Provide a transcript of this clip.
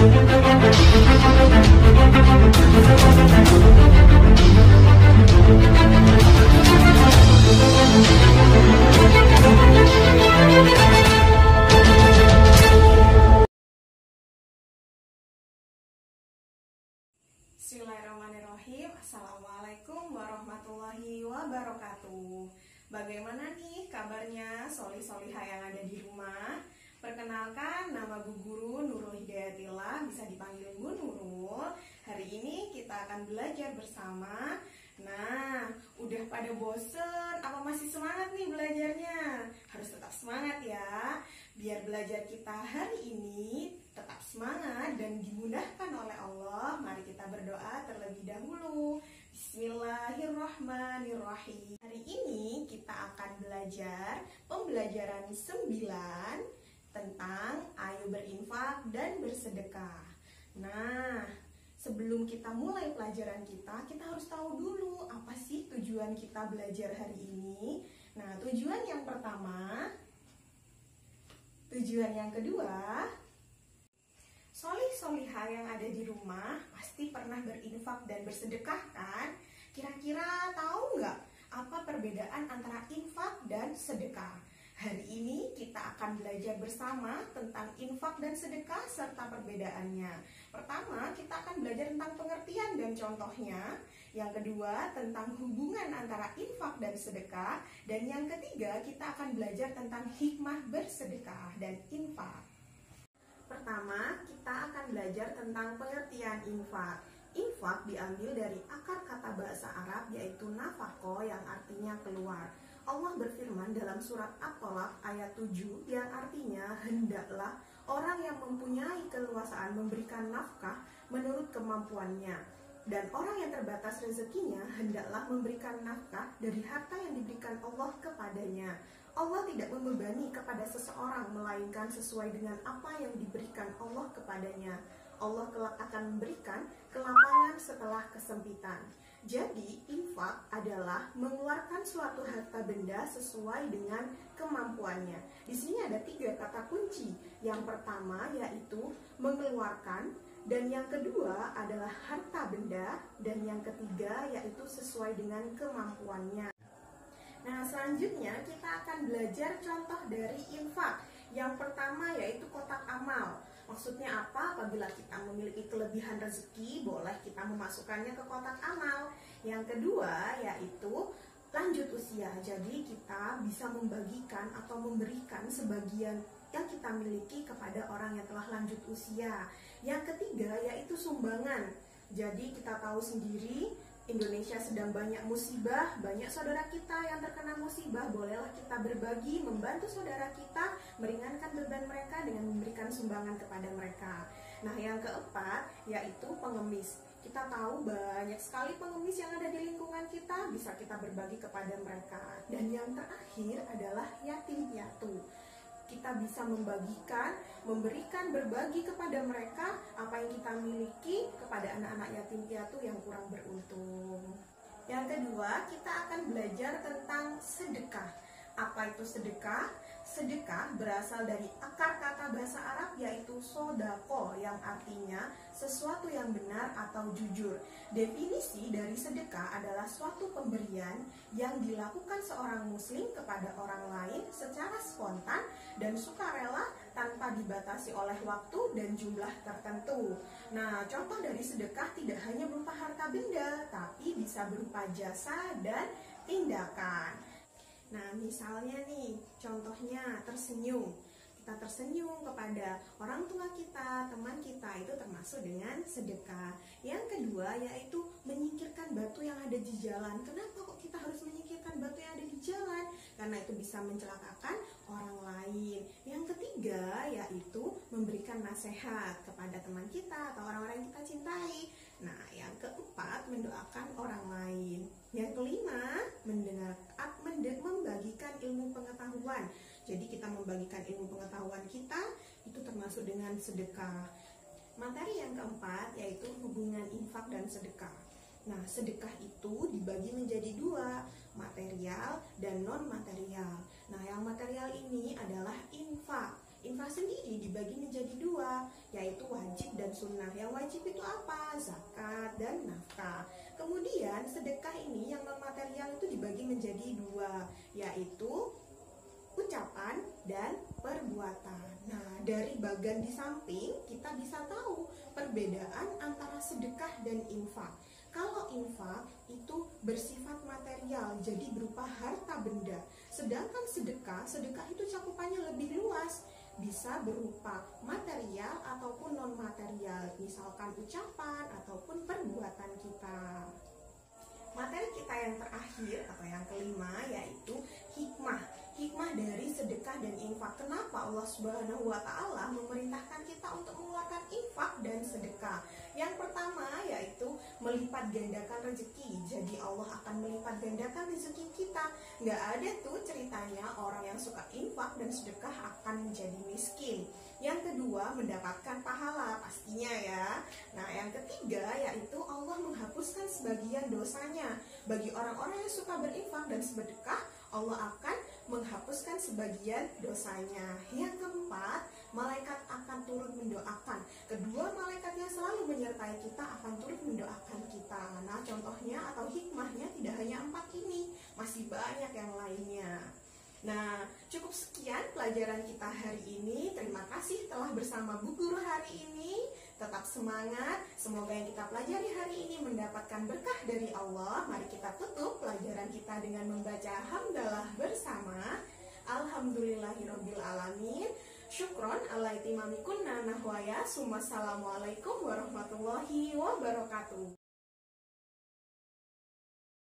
Bismillahirrahmanirrahim. Assalamualaikum warahmatullahi wabarakatuh. Bagaimana nih kabarnya soli-soliha yang ada di rumah? Perkenalkan, nama Bu Guru Nurul Hidayatillah, bisa dipanggil Bu Nurul. Hari ini kita akan belajar bersama. Nah, udah pada bosen? Apa masih semangat nih belajarnya? Harus tetap semangat ya. Biar belajar kita hari ini tetap semangat dan dimudahkan oleh Allah. Mari kita berdoa terlebih dahulu. Bismillahirrahmanirrahim. Hari ini kita akan belajar pembelajaran 9 tentang ayo berinfak dan bersedekah. Nah, sebelum kita mulai pelajaran kita harus tahu dulu apa sih tujuan kita belajar hari ini. Nah, tujuan yang pertama, tujuan yang kedua, solih-solihah yang ada di rumah pasti pernah berinfak dan bersedekah kan? Kira-kira tahu nggak apa perbedaan antara infak dan sedekah? Hari ini kita akan belajar bersama tentang infak dan sedekah serta perbedaannya. Pertama, kita akan belajar tentang pengertian dan contohnya. Yang kedua, tentang hubungan antara infak dan sedekah. Dan yang ketiga, kita akan belajar tentang hikmah bersedekah dan infak. Pertama, kita akan belajar tentang pengertian infak. Infak diambil dari akar kata bahasa Arab yaitu nafaqah yang artinya keluar. Allah berfirman dalam surat At-Tolaq ayat 7 yang artinya hendaklah orang yang mempunyai keleluasaan memberikan nafkah menurut kemampuannya. Dan orang yang terbatas rezekinya hendaklah memberikan nafkah dari harta yang diberikan Allah kepadanya. Allah tidak membebani kepada seseorang melainkan sesuai dengan apa yang diberikan Allah kepadanya. Allah kelak akan memberikan kelapangan setelah kesempitan. Jadi, infak adalah mengeluarkan suatu harta benda sesuai dengan kemampuannya. Di sini ada 3 kata kunci. Yang pertama yaitu mengeluarkan, dan yang kedua adalah harta benda, dan yang ketiga yaitu sesuai dengan kemampuannya. Nah, selanjutnya kita akan belajar contoh dari infak. Yang pertama yaitu kotak amal. Maksudnya apa? Apabila kita memiliki kelebihan rezeki, boleh kita memasukkannya ke kotak amal. Yang kedua yaitu lanjut usia. Jadi kita bisa membagikan atau memberikan sebagian yang kita miliki kepada orang yang telah lanjut usia. Yang ketiga yaitu sumbangan. Jadi kita tahu sendiri Indonesia sedang banyak musibah, banyak saudara kita yang terkena musibah. Bolehlah kita berbagi, membantu saudara kita, meringankan beban mereka dengan memberikan sumbangan kepada mereka. Nah, yang keempat yaitu pengemis. Kita tahu banyak sekali pengemis yang ada di lingkungan kita, bisa kita berbagi kepada mereka. Dan yang terakhir adalah yatim piatu. Kita bisa membagikan, memberikan, berbagi kepada mereka apa yang kita miliki kepada anak-anak yatim piatu yang kurang beruntung. Yang kedua, kita akan belajar tentang sedekah. Apa itu sedekah? Sedekah berasal dari akar kata bahasa Arab yaitu sodako yang artinya sesuatu yang benar atau jujur. Definisi dari sedekah adalah suatu pemberian yang dilakukan seorang muslim kepada orang lain secara spontan dan sukarela tanpa dibatasi oleh waktu dan jumlah tertentu. Nah, contoh dari sedekah tidak hanya berupa harta benda, tapi bisa berupa jasa dan tindakan. Nah, misalnya nih, contohnya tersenyum. Kita tersenyum kepada orang tua kita, teman kita, itu termasuk dengan sedekah. Yang kedua yaitu menyingkirkan batu yang ada di jalan. Kenapa kok kita harus menyingkirkan batu yang ada di jalan? Karena itu bisa mencelakakan orang lain. Yang ketiga yaitu memberikan nasihat kepada teman kita atau orang-orang yang kita cintai. Nah, yang keempat mendoakan orang lain. Yang kelima membagikan ilmu pengetahuan. Jadi kita membagikan ilmu pengetahuan kita itu termasuk dengan sedekah. Materi yang keempat yaitu hubungan infak dan sedekah. Nah, sedekah itu dibagi menjadi 2, material dan non material. Nah, yang material ini adalah infak. Infak sendiri dibagi menjadi dua, yaitu wajib dan sunnah. Yang wajib itu apa? Zakat dan nafkah. Kemudian sedekah ini yang non material itu dibagi menjadi dua, yaitu ucapan dan perbuatan. Nah, dari bagian di samping kita bisa tahu perbedaan antara sedekah dan infak. Kalau infak itu bersifat material, jadi berupa harta benda. Sedangkan sedekah itu cakupannya lebih luas, bisa berupa material ataupun non material, misalkan ucapan ataupun perbuatan kita. Materi kita yang terakhir atau yang kelima yaitu hikmah. Hikmah dari sedekah dan infak. Kenapa Allah Subhanahu wa Ta'ala memerintahkan kita untuk mengeluarkan infak dan sedekah? Yang pertama yaitu melipat gandakan rezeki. Jadi Allah akan melipat gandakan rezeki kita. Nggak ada tuh ceritanya orang yang suka infak dan sedekah akan menjadi miskin. Yang kedua, mendapatkan pahala pastinya ya. Nah, yang ketiga yaitu Allah menghapuskan sebagian dosanya. Bagi orang-orang yang suka berinfak dan sedekah, Allah akan menghapuskan sebagian dosanya. Yang keempat, malaikat akan turut mendoakan. Kedua malaikat yang selalu menyertai kita akan turut mendoakan kita. Nah, contohnya atau hikmahnya tidak hanya 4 ini, masih banyak yang lainnya. Nah, cukup sekian pelajaran kita hari ini. Terima kasih telah bersama Bu Guru hari ini. Tetap semangat. Semoga yang kita pelajari hari ini mendapatkan berkah dari Allah. Mari kita tutup pelajaran kita dengan membaca hamdalah bersama. Alhamdulillahirabbil alamin. Syukron ala itimamikunna nahwaya. Assalamualaikum warahmatullahi wabarakatuh.